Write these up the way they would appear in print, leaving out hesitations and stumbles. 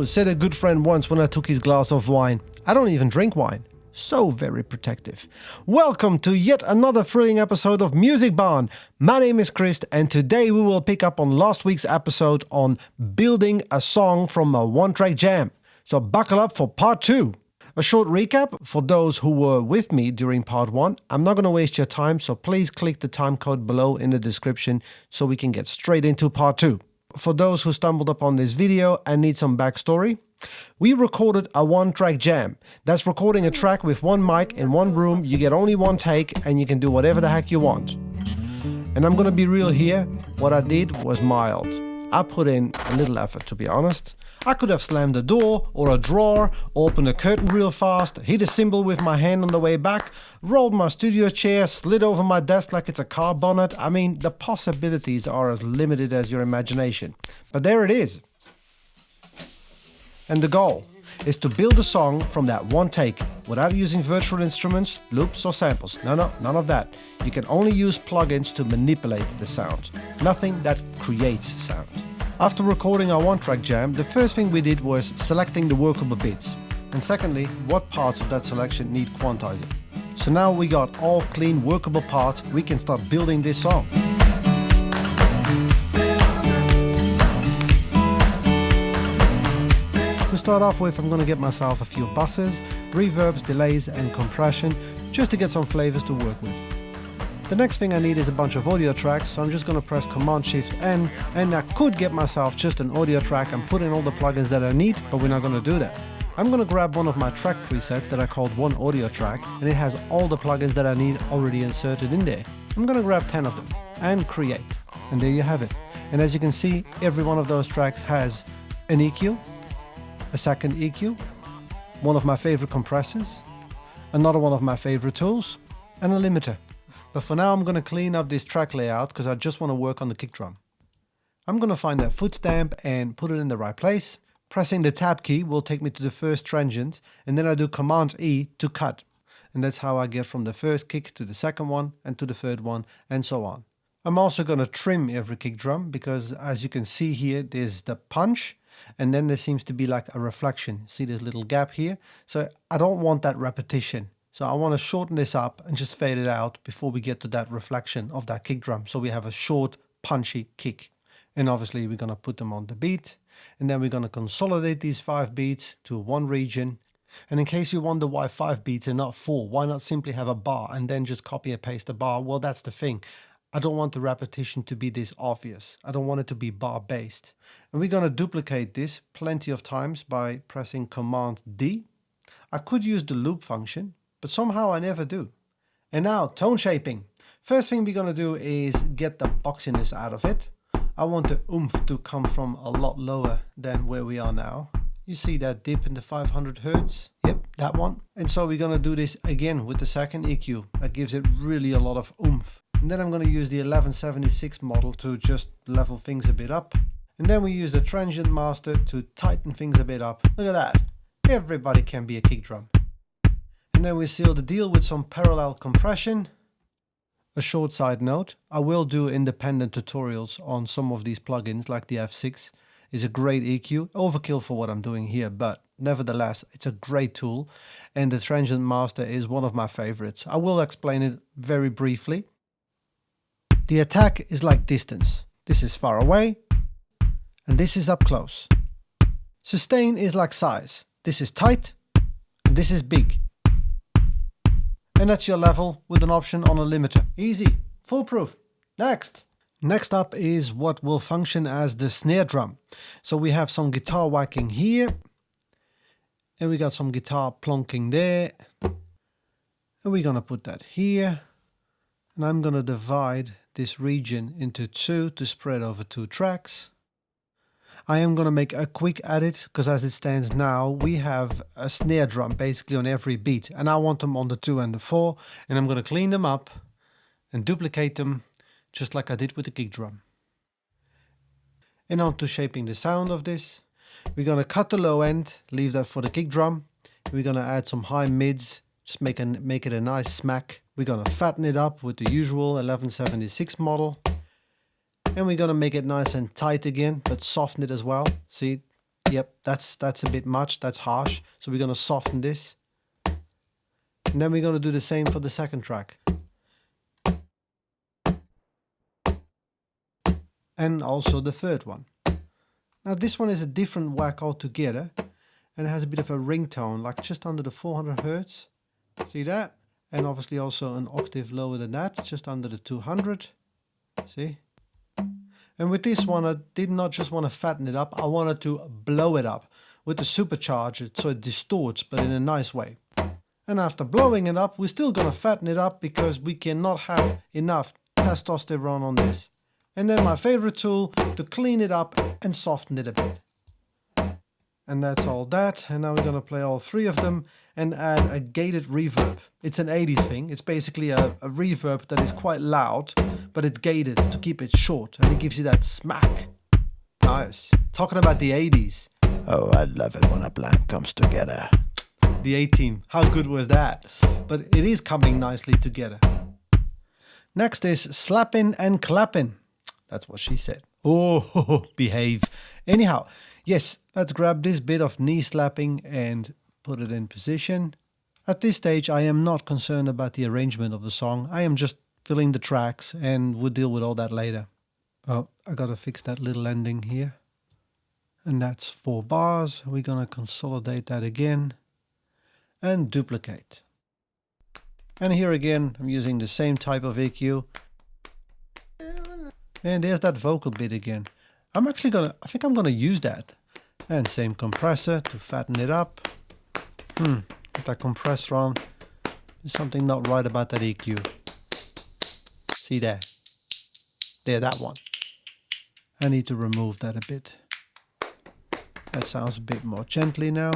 Said a good friend once when I took his glass of wine. I don't even drink wine. So very protective. Welcome to yet another thrilling episode of Music Barn. My name is Chris and today we will pick up on last week's episode on building a song from a one-track jam. So buckle up for part 2. A short recap for those who were with me during part 1. I'm not going to waste your time, so please click the time code below in the description so we can get straight into part 2. For those who stumbled upon this video and need some backstory, we recorded a one-track jam. That's recording a track with one mic in one room. You get only one take and you can do whatever the heck you want. And I'm gonna be real here, what I did was mild. I put in a little effort, to be honest. I could have slammed a door or a drawer, opened a curtain real fast, hit a cymbal with my hand on the way back, rolled my studio chair, slid over my desk like it's a car bonnet. I mean, the possibilities are as limited as your imagination. But there it is. And the goal is to build a song from that one take without using virtual instruments, loops or samples. No, none of that. You can only use plugins to manipulate the sound. Nothing that creates sound. After recording our one-track jam, the first thing we did was selecting the workable beats. And secondly, what parts of that selection need quantizing. So now we got all clean workable parts, we can start building this song. To start off with, I'm going to get myself a few buses, reverbs, delays and compression, just to get some flavors to work with. The next thing I need is a bunch of audio tracks, so I'm just going to press Command-Shift-N, and I could get myself just an audio track and put in all the plugins that I need, but we're not going to do that. I'm going to grab one of my track presets that I called One Audio Track, and it has all the plugins that I need already inserted in there. I'm going to grab 10 of them and create, and there you have it. And as you can see, every one of those tracks has an EQ, a second EQ, one of my favorite compressors, another one of my favorite tools, and a limiter. But for now I'm going to clean up this track layout because I just want to work on the kick drum. I'm going to find that foot stamp and put it in the right place. Pressing the tab key will take me to the first transient, and then I do Command E to cut. And that's how I get from the first kick to the second one and to the third one and so on. I'm also going to trim every kick drum because as you can see here, there's the punch. And then there seems to be like a reflection. See this little gap here? So I don't want that repetition. So I want to shorten this up and just fade it out before we get to that reflection of that kick drum. So we have a short, punchy kick. And obviously we're going to put them on the beat. And then we're going to consolidate these 5 beats to one region. And in case you wonder why 5 beats and not 4, why not simply have a bar and then just copy and paste the bar? Well, that's the thing. I don't want the repetition to be this obvious. I don't want it to be bar based. And we're going to duplicate this plenty of times by pressing Command D. I could use the loop function, but somehow I never do. And now tone shaping. First thing we're going to do is get the boxiness out of it. I want the oomph to come from a lot lower than where we are now. You see that dip in the 500 Hertz? Yep, that one. And so we're going to do this again with the second EQ. That gives it really a lot of oomph. And then I'm going to use the 1176 model to just level things a bit up. And then we use the transient master to tighten things a bit up. Look at that. Everybody can be a kick drum. And then we seal the deal with some parallel compression. A short side note, I will do independent tutorials on some of these plugins like the F6. Is a great EQ, overkill for what I'm doing here, but nevertheless it's a great tool and the transient master is one of my favorites. I will explain it very briefly. The attack is like distance. This is far away and this is up close. Sustain is like size. This is tight and this is big. And that's your level with an option on a limiter. Easy, foolproof. Next up is what will function as the snare drum. So we have some guitar whacking here. And we got some guitar plonking there. And we're going to put that here. And I'm going to divide this region into 2 to spread over 2 tracks. I am going to make a quick edit because as it stands now we have a snare drum basically on every beat and I want them on the 2 and the 4 and I'm going to clean them up and duplicate them just like I did with the kick drum. And on to shaping the sound of this. We're going to cut the low end, leave that for the kick drum, We're gonna add some high mids, just make it a nice smack. We're gonna fatten it up with the usual 1176 model. And we're gonna make it nice and tight again, but soften it as well. See, yep, that's a bit much, that's harsh. So we're gonna soften this. And then we're gonna do the same for the second track. And also the third one. Now this one is a different whack altogether, and it has a bit of a ringtone, like just under the 400 Hertz. See that? And obviously also an octave lower than that, just under the 200. See? And with this one, I did not just want to fatten it up, I wanted to blow it up with the supercharger so it distorts, but in a nice way. And after blowing it up, we're still gonna fatten it up because we cannot have enough testosterone on this. And then my favorite tool to clean it up and soften it a bit. And that's all that. And now we're gonna play all three of them and add a gated reverb. It's an 80s thing. It's basically a reverb that is quite loud, but it's gated to keep it short, and it gives you that smack. Nice. Talking about the 80s. Oh, I love it when a plan comes together. The A-Team, how good was that? But it is coming nicely together. Next is slapping and clapping. That's what she said. Oh, behave. Anyhow, yes, let's grab this bit of knee slapping and put it in position. At this stage, I am not concerned about the arrangement of the song. I am just filling the tracks, and we'll deal with all that later. Oh, I gotta fix that little ending here. And that's 4 bars. We're gonna consolidate that again and duplicate. And here again, I'm using the same type of EQ. And there's that vocal bit again. I think I'm gonna use that. And same compressor to fatten it up. With that compressor on, there's something not right about that EQ. See there? There, that one. I need to remove that a bit. That sounds a bit more gently now.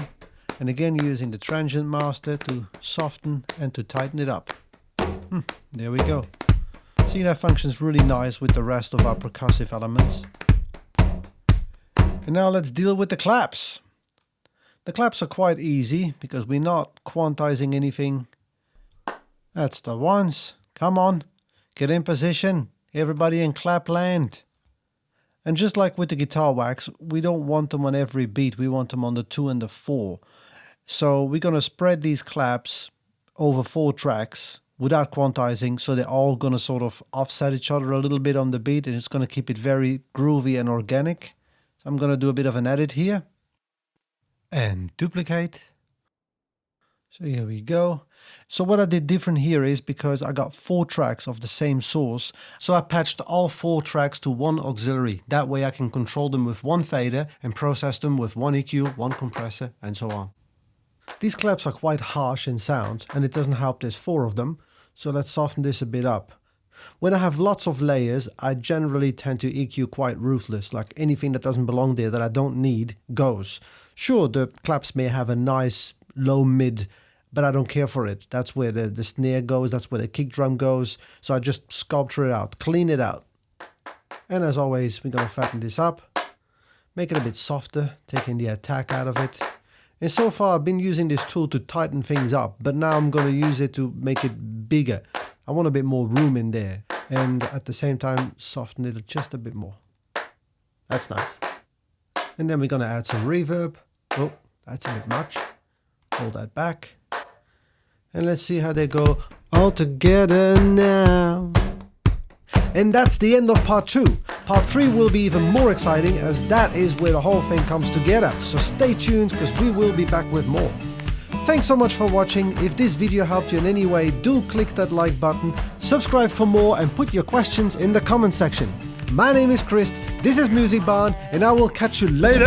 And again, using the transient master to soften and to tighten it up. There we go. See, that functions really nice with the rest of our percussive elements. And now let's deal with the claps. The claps are quite easy because we're not quantizing anything. That's the ones. Come on, get in position. Everybody in clap land. And just like with the guitar whacks, we don't want them on every beat. We want them on the 2 and the 4. So we're going to spread these claps over 4 tracks without quantizing, so they're all going to sort of offset each other a little bit on the beat, and it's going to keep it very groovy and organic. So I'm going to do a bit of an edit here. And duplicate. So here we go. So what I did different here is because I got 4 tracks of the same source, so I patched all 4 tracks to one auxiliary. That way I can control them with one fader and process them with one EQ, one compressor, and so on. These claps are quite harsh in sound, and it doesn't help there's 4 of them, so let's soften this a bit up. When I have lots of layers, I generally tend to EQ quite ruthless, like anything that doesn't belong there that I don't need goes. Sure, the claps may have a nice low mid, but I don't care for it. That's where the snare goes, that's where the kick drum goes, so I just sculpture it out, clean it out. And as always, we're going to fatten this up, make it a bit softer, taking the attack out of it. And so far I've been using this tool to tighten things up, but now I'm going to use it to make it bigger. I want a bit more room in there, and at the same time soften it just a bit more. That's nice. And then we're going to add some reverb. Oh, that's a bit much. Hold that back. And let's see how they go all together now. And that's the end of part 2. Part 3 will be even more exciting, as that is where the whole thing comes together. So stay tuned, because we will be back with more. Thanks so much for watching. If this video helped you in any way, do click that like button, subscribe for more, and put your questions in the comment section. My name is Chris, this is Music Barn, and I will catch you later!